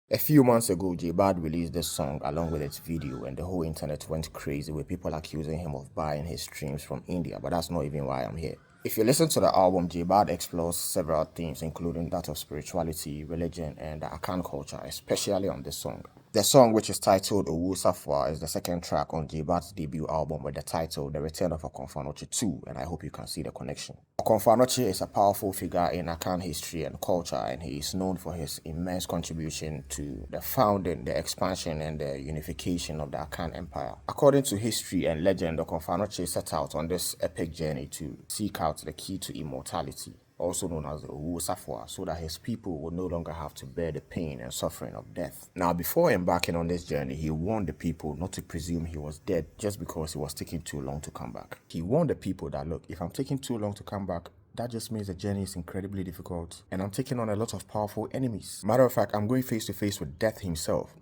A few months ago, J-Bad released this song along with its video, and the whole internet went crazy with people accusing him of buying his streams from India, but that's not even why I'm here. If you listen to the album, J-Bad explores several themes, including that of spirituality, religion, and the Akan culture, especially on this song. The song, which is titled Owuo, Safoa, is the second track on J-Bad's debut album with the title The Return of Okomfo Anokye 2, and I hope you can see the connection. Okomfo Anokye is a powerful figure in Akan history and culture, and he is known for his immense contribution to the founding, the expansion, and the unification of the Akan Empire. According to history and legend, Okomfo Anokye set out on this epic journey to seek out the key to immortality, also known as the Owuo Safoa, so that his people would no longer have to bear the pain and suffering of death. Now, before embarking on this journey, he warned the people not to presume he was dead just because he was taking too long to come back. He warned the people that, look, if I'm taking too long to come back, that just means the journey is incredibly difficult, and I'm taking on a lot of powerful enemies. Matter of fact, I'm going face to face with death herself.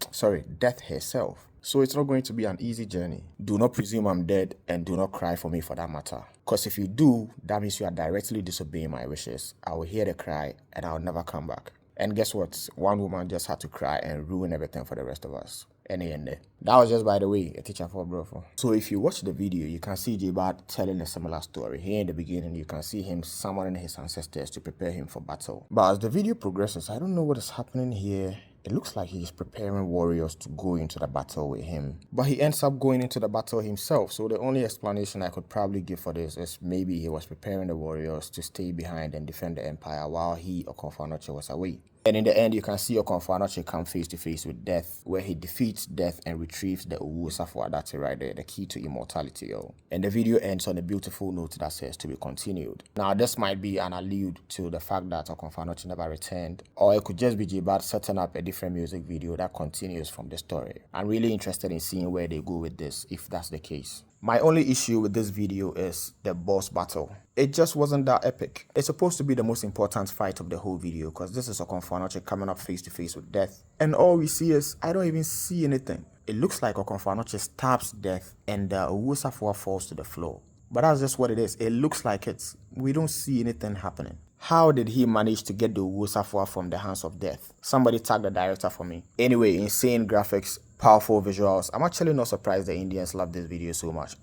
So it's not going to be an easy journey. Do not presume I'm dead, and do not cry for me for that matter. Because if you do, that means you are directly disobeying my wishes. I will hear the cry, and I'll never come back. And guess what? One woman just had to cry and ruin everything for the rest of us. That was just, by the way, a teacher for bro. So if you watch the video, you can see J-Bad telling a similar story. Here in the beginning, you can see him summoning his ancestors to prepare him for battle. But as the video progresses, I don't know what is happening here. It looks like he's preparing warriors to go into the battle with him. But he ends up going into the battle himself. So the only explanation I could probably give for this is maybe he was preparing the warriors to stay behind and defend the empire while he, Okomfo Anokye, was away. And in the end, you can see Okomfo Anokye come face to face with death, where he defeats death and retrieves the Owuo Safoa. That's it right there, the key to immortality, yo. And the video ends on a beautiful note that says to be continued. Now, this might be an allude to the fact that Okomfo Anokye never returned, or it could just be J-Bad setting up a different music video that continues from the story. I'm really interested in seeing where they go with this, if that's the case. My only issue with this video is the boss battle. It just wasn't that epic. It's supposed to be the most important fight of the whole video because this is Okomfo Anokye coming up face to face with death. And all we see is, I don't even see anything. It looks like Okomfo Anokye stabs death and Owuo Safoa falls to the floor. But that's just what it is. It looks like it's, we don't see anything happening. How did he manage to get the Owuo Safoa from the hands of death? Somebody tag the director for me. Anyway, insane graphics, powerful visuals. I'm actually not surprised the Indians love this video so much.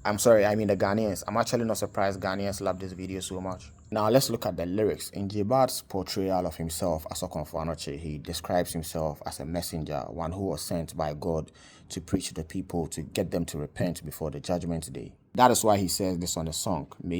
The Ghanaians. I'm actually not surprised Ghanaians love this video so much. Now let's look at the lyrics. In J-Bad's portrayal of himself as Okomfo Anokye, he describes himself as a messenger, one who was sent by God to preach to the people to get them to repent before the judgment day. That is why he says this on the song. And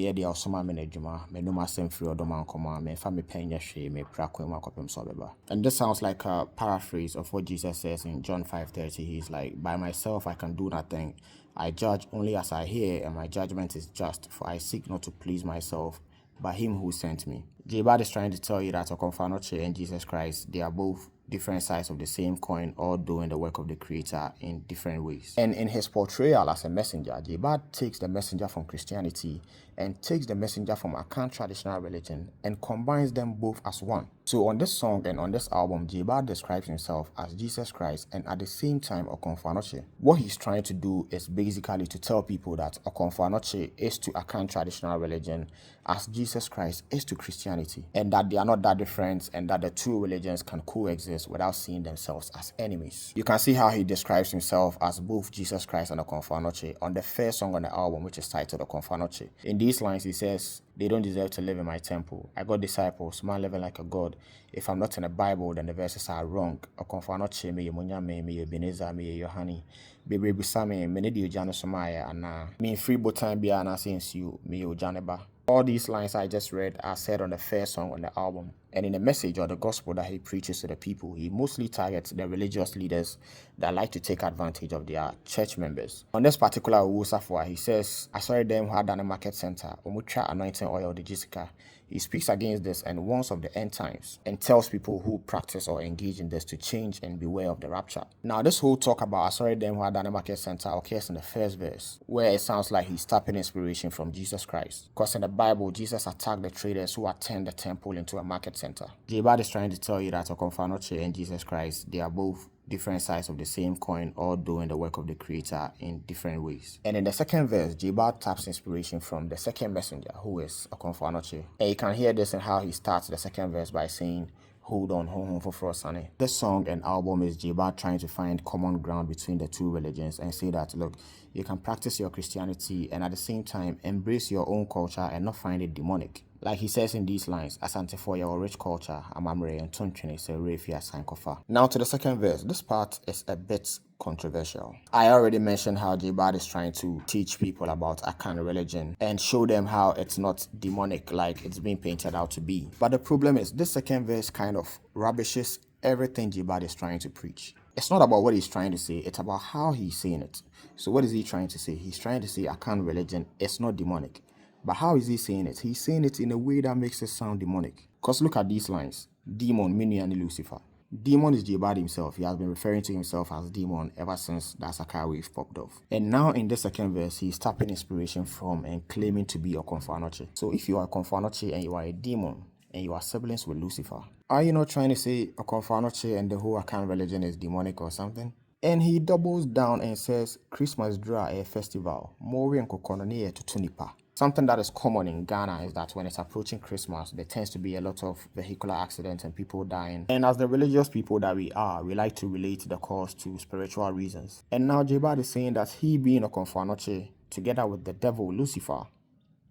this sounds like a paraphrase of what Jesus says in John 5:30. He's like, by myself I can do nothing. I judge only as I hear, and my judgment is just, for I seek not to please myself, but him who sent me. J-Bad is trying to tell you that Okomfo Anokye and Jesus Christ, they are both different sides of the same coin, all doing the work of the Creator in different ways. And in his portrayal as a messenger, J-Bad takes the messenger from Christianity and takes the messenger from Akan traditional religion and combines them both as one. So on this song and on this album, J-Bad describes himself as Jesus Christ and at the same time Okomfo Anokye. What he's trying to do is basically to tell people that Okomfo Anokye is to Akan traditional religion as Jesus Christ is to Christianity, and that they are not that different and that the two religions can coexist without seeing themselves as enemies. You can see how he describes himself as both Jesus Christ and Okomfo Anokye on the first song on the album, which is titled Okomfo Anokye. In these lines, he says, they don't deserve to live in my temple. I got disciples, man living like a god. If I'm not in the Bible, then the verses are wrong. Okomfo Anokye, me Munyame, me Ebenezer, me Yohani. Bebre Busame, me Nedi Ojane Somaya, and me free botan bia na since you, me Ojaneba. All these lines I just read are said on the first song on the album. And in the message or the gospel that he preaches to the people, he mostly targets the religious leaders that like to take advantage of their church members. On this particular Owuo Safoa, he says, I saw them who had done a market center, Omutra anointing oil, the Jessica. He speaks against this and warns of the end times and tells people who practice or engage in this to change and beware of the rapture. Now, this whole talk about I saw them who had done a market center occurs in the first verse, where it sounds like he's tapping inspiration from Jesus Christ. Because in the Bible, Jesus attacked the traders who attend the temple into a market center. J-Bad is trying to tell you that Okomfo Anokye and Jesus Christ, they are both different sides of the same coin, all doing the work of the Creator in different ways. And in the second verse, J-Bad taps inspiration from the second messenger, who is Okomfo Anokye. And you can hear this in how he starts the second verse by saying, Hold On, Home for Frosane. This song and album is J-Bad trying to find common ground between the two religions and say that, look, you can practice your Christianity and at the same time embrace your own culture and not find it demonic. Like he says in these lines, Asante for your rich culture, Amamre and Tunchene se refia sankofa. Now to the second verse, this part is a bit controversial. I already mentioned how J-Bad is trying to teach people about Akan religion and show them how it's not demonic like it's being painted out to be. But the problem is this second verse kind of rubbishes everything J-Bad is trying to preach. It's not about what he's trying to say, it's about how he's saying it. So what is he trying to say? He's trying to say Akan religion is not demonic. But how is he saying it? He's saying it in a way that makes it sound demonic. Because look at these lines. Demon, Minion, Lucifer. Demon is J-Bad himself. He has been referring to himself as Demon ever since that Sakai wave popped off. And now in the second verse, he's tapping inspiration from and claiming to be Okomfo Anokye. So if you are Okomfo Anokye and you are a demon and you are siblings with Lucifer, are you not trying to say Okomfo Anokye and the whole Akan religion is demonic or something? And he doubles down and says, Christmas dra a festival, Mori and Kokonone to Tunipa. Something that is common in Ghana is that when it's approaching Christmas, there tends to be a lot of vehicular accidents and people dying. And as the religious people that we are, we like to relate the cause to spiritual reasons. And now J-Bad is saying that he being Okomfo Anokye, together with the devil Lucifer,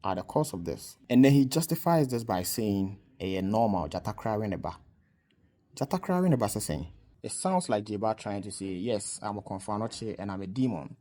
are the cause of this. And then he justifies this by saying, a normal jatakra neba. Jatakra neba saying. It sounds like J-Bad trying to say, yes, I'm Okomfo Anokye and I'm a demon.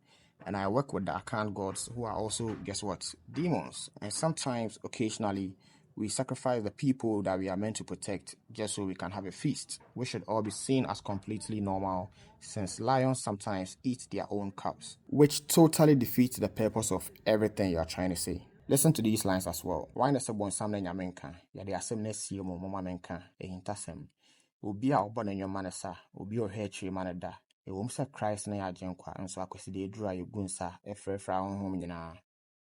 And I work with the Akan gods who are also, guess what, demons. And sometimes, occasionally, we sacrifice the people that we are meant to protect just so we can have a feast, which should all be seen as completely normal since lions sometimes eat their own cubs, which totally defeats the purpose of everything you are trying to say. Listen to these lines as well. Why not say bon samne nyamenka? Ya de asemne siyo mo mama menka e hintasem. Obi a obo na nyoma ne sa, obi o hwe manada. Christ na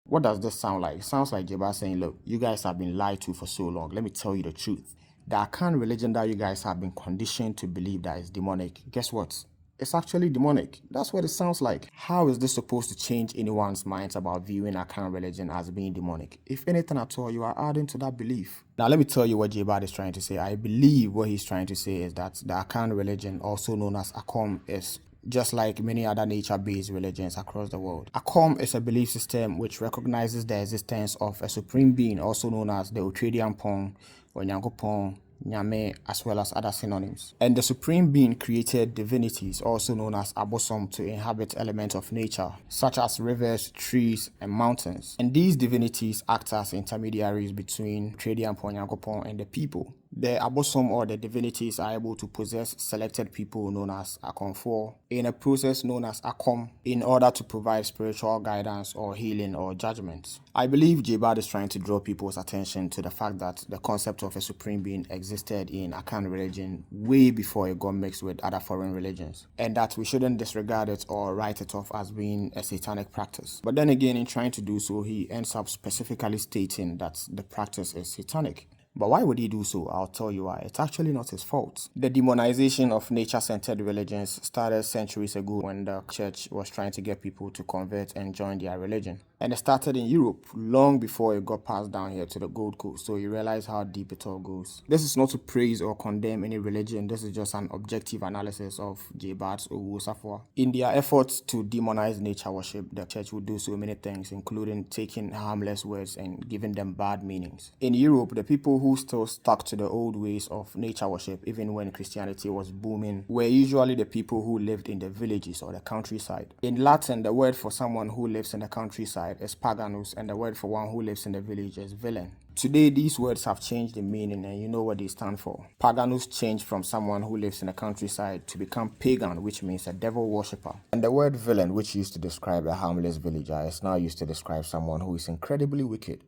What does this sound like? It sounds like J-Bad saying, look, you guys have been lied to for so long. Let me tell you the truth. The Akan religion that you guys have been conditioned to believe that is demonic, guess what? It's actually demonic. That's what it sounds like. How is this supposed to change anyone's minds about viewing Akan religion as being demonic? If anything at all, you are adding to that belief. Now, let me tell you what J-Bad is trying to say. I believe what he's trying to say is that the Akan religion, also known as Akom, is just like many other nature-based religions across the world. Akom is a belief system which recognizes the existence of a supreme being, also known as the Otredian Pong or Nyankopon, Nyame, as well as other synonyms. And the supreme being created divinities, also known as Abosom, to inhabit elements of nature, such as rivers, trees, and mountains. And these divinities act as intermediaries between Otredian Pong, Nyankopon, and the people. The Abosom or the divinities are able to possess selected people known as Okomfo in a process known as Akom in order to provide spiritual guidance or healing or judgment. I believe J-Bad is trying to draw people's attention to the fact that the concept of a supreme being existed in Akan religion way before it got mixed with other foreign religions, and that we shouldn't disregard it or write it off as being a satanic practice. But then again, in trying to do so, he ends up specifically stating that the practice is satanic. But why would he do so? I'll tell you why. It's actually not his fault. The demonization of nature-centered religions started centuries ago when the church was trying to get people to convert and join their religion. And it started in Europe long before it got passed down here to the Gold Coast, so you realize how deep it all goes. This is not to praise or condemn any religion, this is just an objective analysis of J-Bad's Owuo Safoa. In their efforts to demonize nature worship, the church would do so many things, including taking harmless words and giving them bad meanings. In Europe, the people who still stuck to the old ways of nature worship, even when Christianity was booming, were usually the people who lived in the villages or the countryside. In Latin, the word for someone who lives in the countryside is paganus, and the word for one who lives in the village is villain. Today, these words have changed in meaning, and you know what they stand for. Paganus changed from someone who lives in the countryside to become pagan, which means a devil worshipper. And the word villain, which used to describe a harmless villager, is now used to describe someone who is incredibly wicked,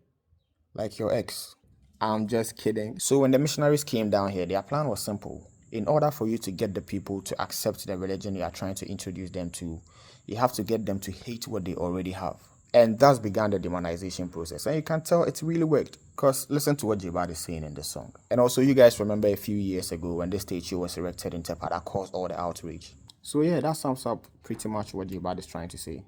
like your ex. I'm just kidding. So when the missionaries came down here, their plan was simple. In order for you to get the people to accept the religion you are trying to introduce them to, you have to get them to hate what they already have. And thus began the demonization process. And you can tell it really worked, because listen to what J-Bad is saying in this song. And also, you guys remember a few years ago when this statue was erected in Tepa that caused all the outrage. So yeah, that sums up pretty much what J-Bad is trying to say.